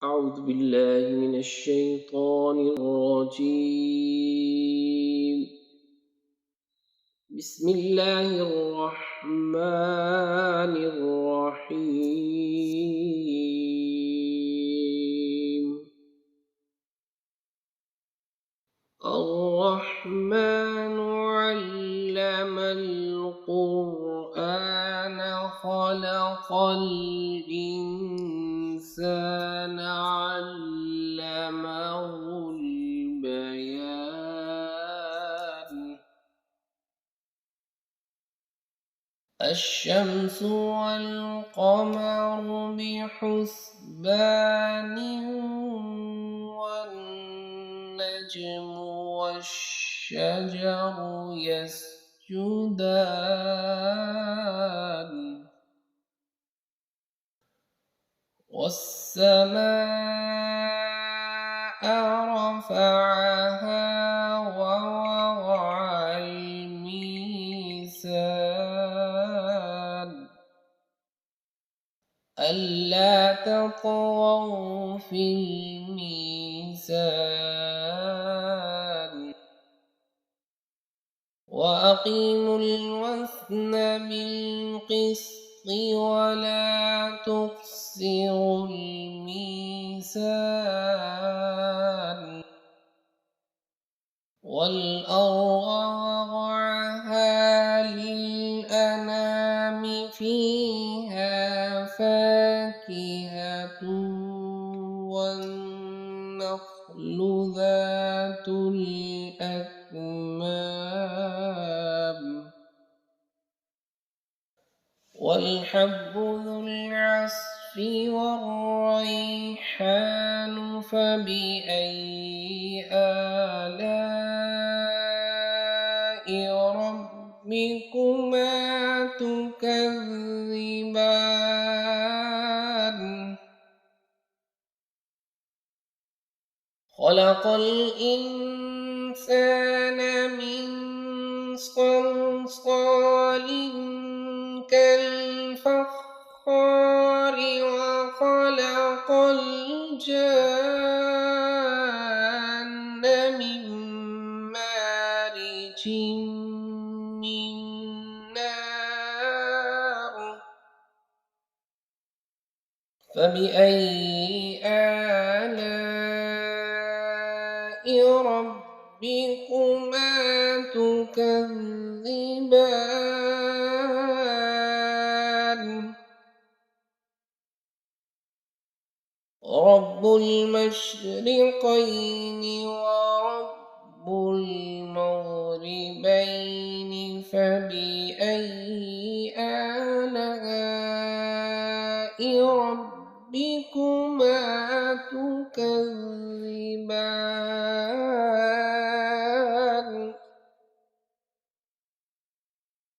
أعوذ بالله من الشيطان الرجيم. بسم الله الرحمن الرحيم. الرحمن علم القرآن خلق الإنسان علمه البيان. الشمس والقمر بحسبان والنجم والشجر يسجدان والسماء رفعها ووضع الميزان ألا تطغوا في الميزان وأقيموا الوزن بالقسط ولا تخسروا الميزان والأرض وضعها للأنام فيها فاكهة والنخل ذات الأكمام والحب ذو العصف والريحان فبأي آلاء ربكما تكذبان خلق الإنسان من صلصال كالفخار وخلق الجان من مارج من نار فبأي آلاء ربكما تكذبان رب المشرقين ورب المغربين فبأي آلاء ربكما تكذبان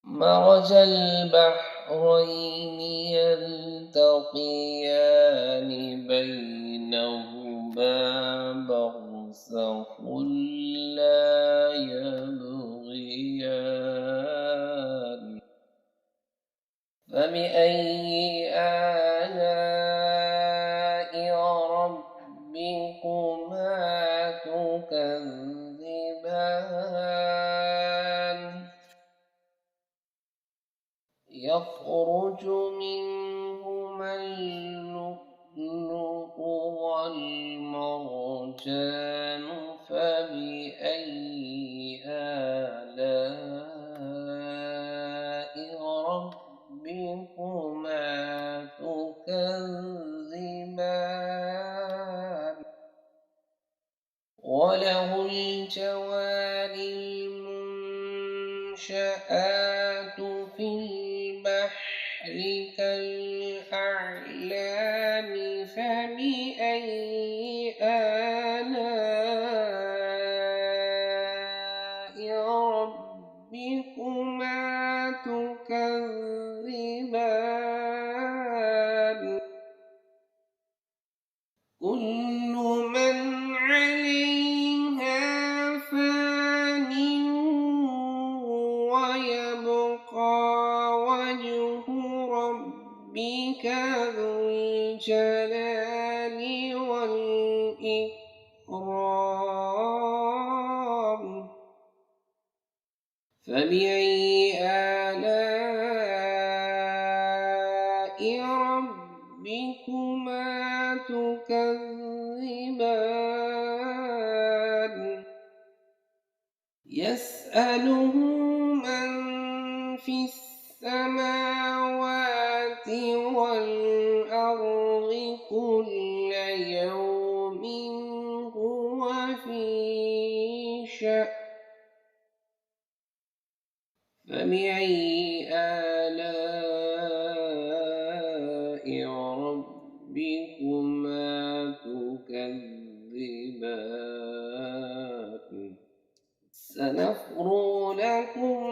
مرج البحرين يلتقيان بينهما برزخ لا يبغيان فبأي آلاء ربكما تكذبان يخرج منهما اللؤلؤ والمرجان فبأي آلاء ربكما تكذبان وله الجوار المنشآت في البحر كالأعلام فبأي آلاء ربكما تكذبان كل من عليها فان ويبقى وجه ربك ذو الجلال والإكرام فبأي آلاء ربكما تكذبان يسأله من في السماوات والأرض كل يوم هو في شأن فبأي آلاء ربكما تكذبان سنفرغ لكم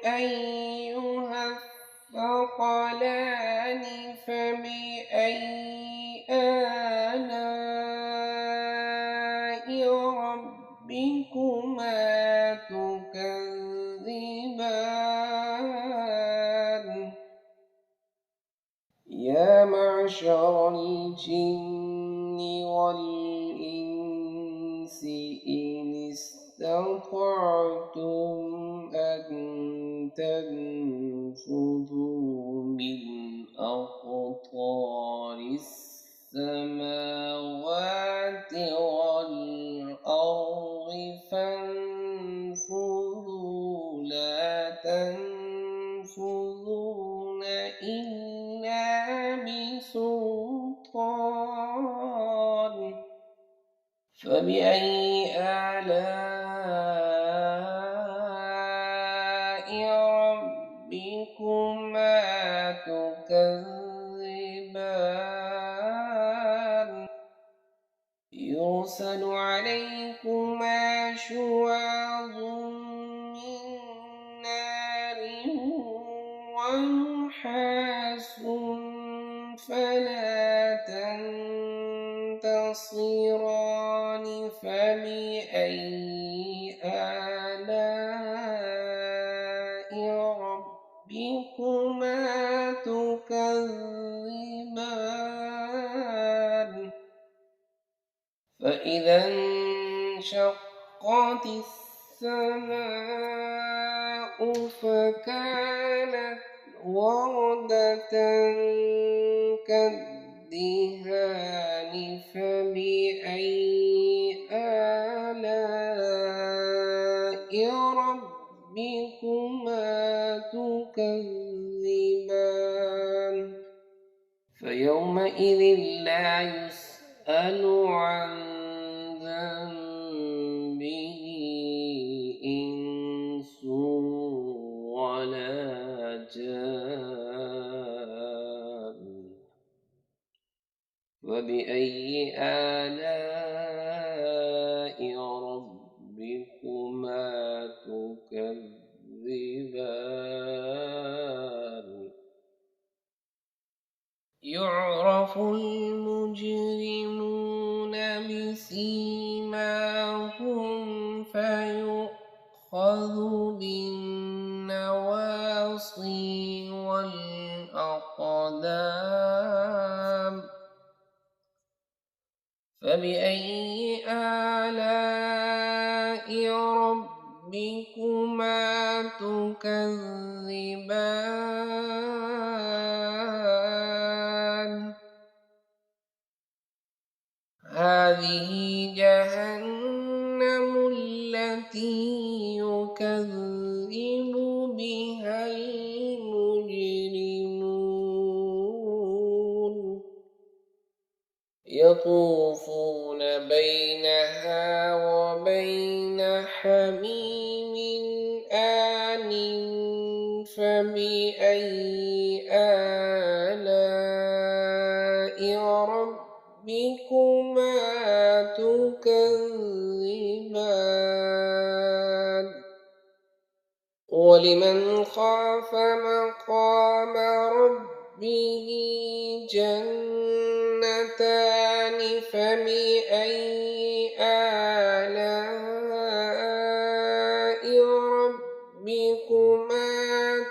أيها الثقلان فبأي آلاء ربكما تكذبان يا معشر الجن والإنس إن استطعتم أن تنفذوا من أقطار السماوات والأرض فانفذوا لا تنفذون إلا بسلطان فبأي آلاء ربكما تكذبان يرسل عليكما شواظ من نار ونحاس فلا تنتصران فبأي آلاء ربكما تكذبان فإذا انشقت السماء فكانت وردة كالدهان فبأي آلاء ربكما تكذبان فيومئذ لا يسأل عن ذنبه إنس ولا جان وبأي آلاء ربكما تكذبان يعرف المجرمون بسيماهم فيؤخذ بالنواصي والأقدام فبأي آلاء ربكما تكذبان هذه جهنم التي يكذب بها المجرمون يطوفون بينها وبين حميم آن فبأي آلاء ربكما تكذبان ولمن خاف مقام ربه جنتان فبأي آلاء ربكما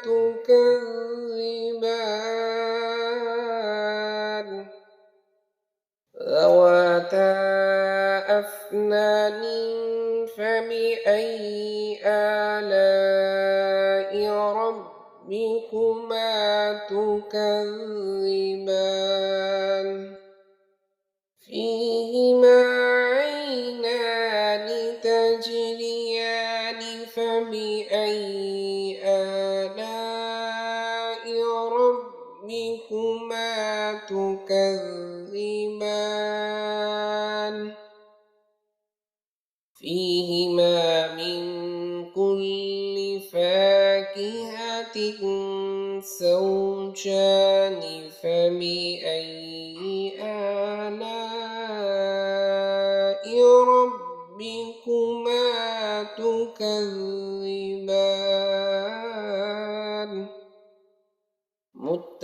تكذبان ذواتا أفنان فبأي آلاء ربكما تكذبان فيهما عينان تجريان فبأي آلاء ربكما تكذبان فيهما من كل فاكهة زوجان فبأي آلاء ربكما تكذبان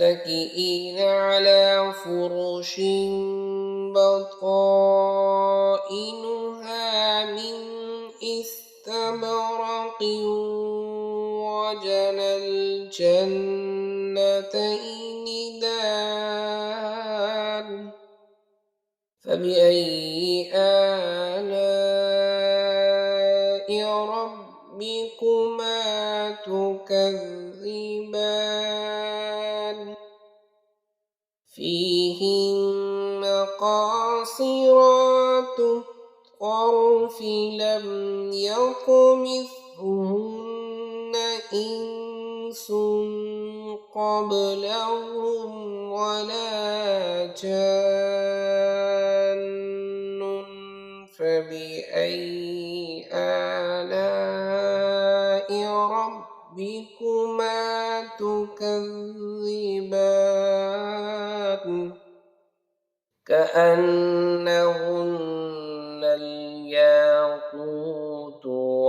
متكئين على فرش بطائنها من استبرق وجنى الجنتين دان فبأي آلاء ربكما تكذبان فيهن قاصرات الطرف لم يطمثهن إنس قبلهم ولا جان فبأي آلاء ربكما تكذبان كأنهن الياقوت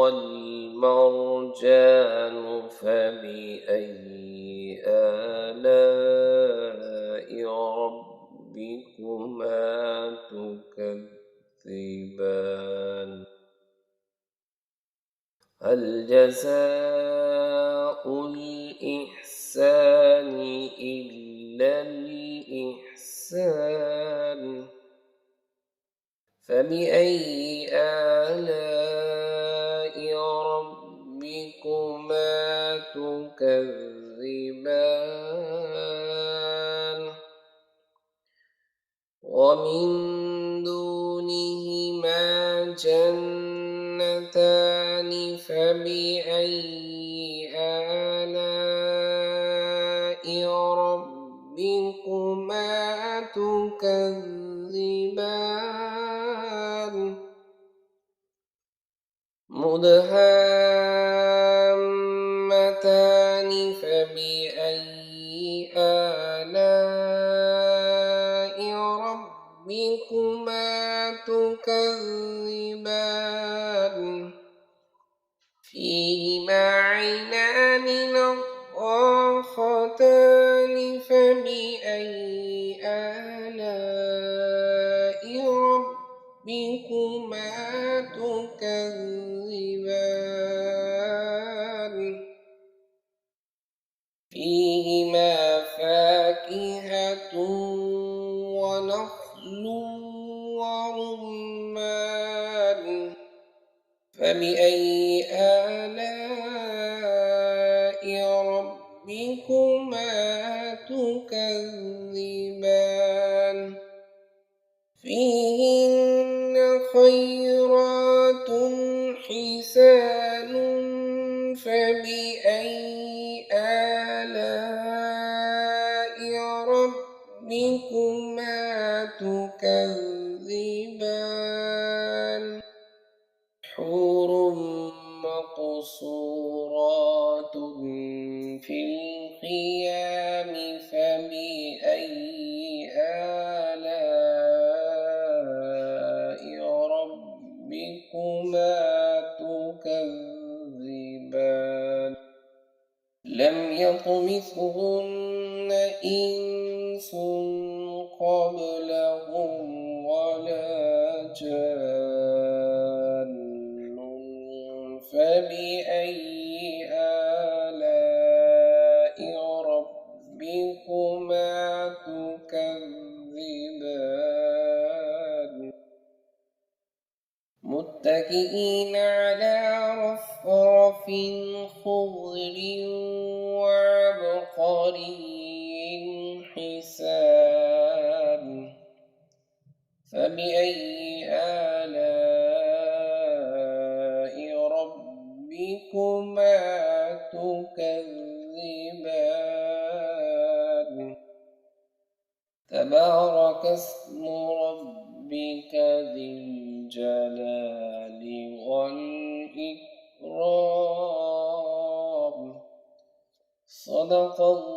والمرجان فبأي آلاء ربكما تكذبان هل جزاء الإحسان إلا الإحسان فبأي آلاء ربكما تكذبان ومن دونهما جنتان فبأي آلاء ربكما تكذبان مدهامتان فبأي آلاء ربكما تكذبان فيهما عينان نضاختان فبأي آلاء ربكما تكذبان فيهما فاكهة ونخل ورمان فبأي آلاء ربكما تكذبان فيهن خيرات حسان فبأي آلاء ربكما تكذبان حور مقصورات في الخيام فبأي آلاء ربكما تكذبان لم يطمثهن إنس قبلهم ولا جان فبأي آلاء ربكما تكذبان متكئين على رفرف خضر وعبقري حسان فبأي آلاء ربكما تكذبان تبارك اسم ربك ذي الجلال والإكرام صدق الله